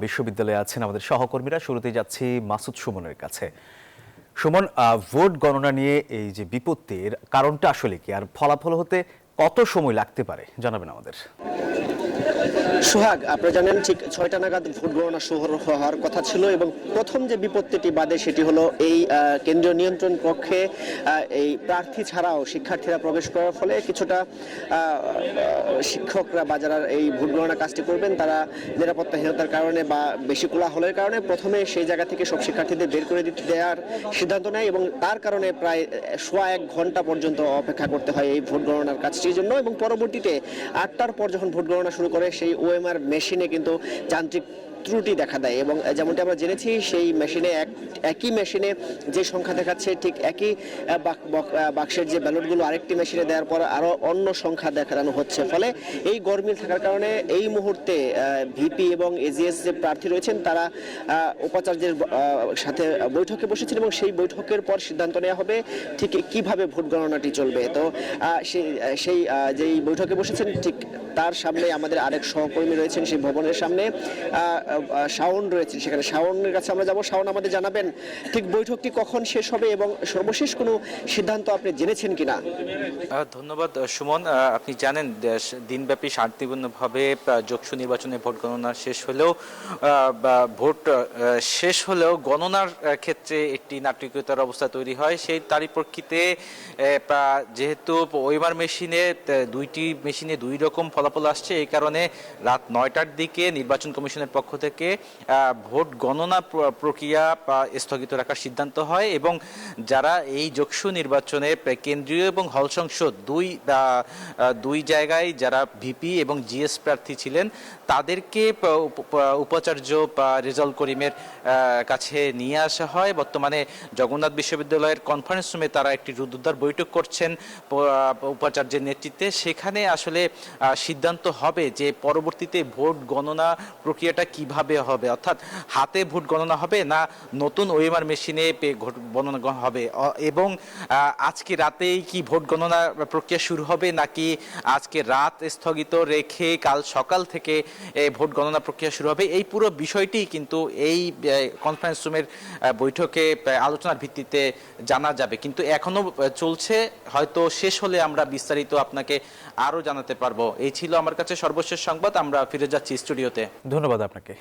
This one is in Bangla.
বিশ্ববিদ্যালয়ে আছেন আমাদের সহকর্মীরা। শুরুতেই যাচ্ছি মাসুদ সুমনের কাছে। সুমন, ভোট গণনা নিয়ে এই যে বিপত্তির কারণটা আসলে কি, আর ফলাফল হতে কত সময় লাগতে পারে জানাবেন আমাদের। সোহাগ, আপনারা জানেন ঠিক 6টা নাগাদ ভোট গণনা শুরু হওয়ার কথা ছিল এবং প্রথম যে বিপত্তিটি বাদে সেটি হলো এই কেন্দ্রীয় নিয়ন্ত্রণ কক্ষে এই প্রার্থী ছাড়াও শিক্ষার্থীরা প্রবেশ করার ফলে কিছুটা শিক্ষকরা বা যারা এই ভোট গণনা কাজটি করবেন তারা নিরাপত্তাহীনতার কারণে বা বেশি কোলাহলের কারণে প্রথমে সেই জায়গা থেকে সব শিক্ষার্থীদের বের করে দেওয়ার সিদ্ধান্ত নেয় এবং তার কারণে প্রায় 1.5 ঘন্টা পর্যন্ত অপেক্ষা করতে হয় এই ভোট গণনার কাজটির জন্য। এবং পরবর্তীতে 8টার পর যখন ভোট গণনা শুরু করে সেই ওএমআর মেশিনে কিন্তু যান্ত্রিক ত্রুটি দেখা দেয় এবং যেমনটি আমরা জেনেছি সেই মেশিনে একই মেশিনে যে সংখ্যা দেখাচ্ছে ঠিক একই বাক্সের যে ব্যালটগুলো আরেকটি মেশিনে দেওয়ার পর আরও অন্য সংখ্যা দেখানো হচ্ছে। ফলে এই গরমিল থাকার কারণে এই মুহূর্তে ভিপি এবং এজিএস যে প্রার্থী রয়েছেন তারা উপাচার্যের সাথে বৈঠকে বসেছেন এবং সেই বৈঠকের পর সিদ্ধান্ত নেওয়া হবে ঠিক কিভাবে ভোট গণনাটি চলবে। তো সেই যেই বৈঠকে বসেছেন ঠিক তার সামনে আমাদের আরেক সহকর্মী রয়েছেন সেই ভবনের সামনে শাওন রয়েছেন, সেখানে শাওনের কাছে আমরা যাব। শাওন, আমাদের জানাবেন ঠিক বৈঠকটি কখন শেষ হবে এবং সর্বশেষ কোনো সিদ্ধান্ত আপনি জেনেছেন কিনা? ধন্যবাদ সুমন। আপনি জানেন দিনব্যাপী শান্তিপূর্ণভাবে যোগসু নির্বাচনে ভোট গণনা শেষ হলেও ভোট শেষ হলেও গণনার ক্ষেত্রে একটি নাটকীয়তার অবস্থা তৈরি হয়। সেই তারই প্রেক্ষিতে যেহেতু ওএমআর মেশিনে দুইটি মেশিনে দুই রকম ফলাফল আসছে, এই কারণে রাত 9টার দিকে নির্বাচন কমিশনের পক্ষ থেকে ভোট গণনা প্রক্রিয়া স্থগিত রাখার সিদ্ধান্ত হয় এবং যারা এই যোগসু নির্বাচনে কেন্দ্রীয় এবং হল সংসদ দুই জায়গায় যারা ভিপি এবং জিএস প্রার্থী ছিলেন তাদেরকে উপাচার্য রেজাউল করিমের কাছে নিয়ে আসা হয়। বর্তমানে জগন্নাথ বিশ্ববিদ্যালয়ের কনফারেন্স রুমে তারা একটি রুদ্ধদ্বার বৈঠক করছেন উপাচার্যের নেতৃত্বে। সেখানে আসলে সিদ্ধান্ত হবে যে পরবর্তীতে ভোট গণনা প্রক্রিয়াটা কিভাবে হবে, অর্থাৎ হাতে ভোট গণনা হবে না নতুন ওএমআর মেশিনে গণনা হবে, এবং আজকে রাতেই কি ভোট গণনা প্রক্রিয়া শুরু হবে নাকি আজকে রাত স্থগিত রেখে কাল সকাল থেকে ভোট গণনা প্রক্রিয়া শুরু হবে। এই পুরো বিষয়টি কিন্তু এই কনফারেন্স রুমের বৈঠকে আলোচনার ভিত্তিতে জানা যাবে, কিন্তু এখনো চলছে। হয়তো শেষ হলে আমরা বিস্তারিত আপনাকে আরো জানাতে পারবো। এই ছিল আমার কাছে সর্বশেষ সংবাদ। আমরা ফিরে যাচ্ছি স্টুডিওতে। ধন্যবাদ আপনাকে।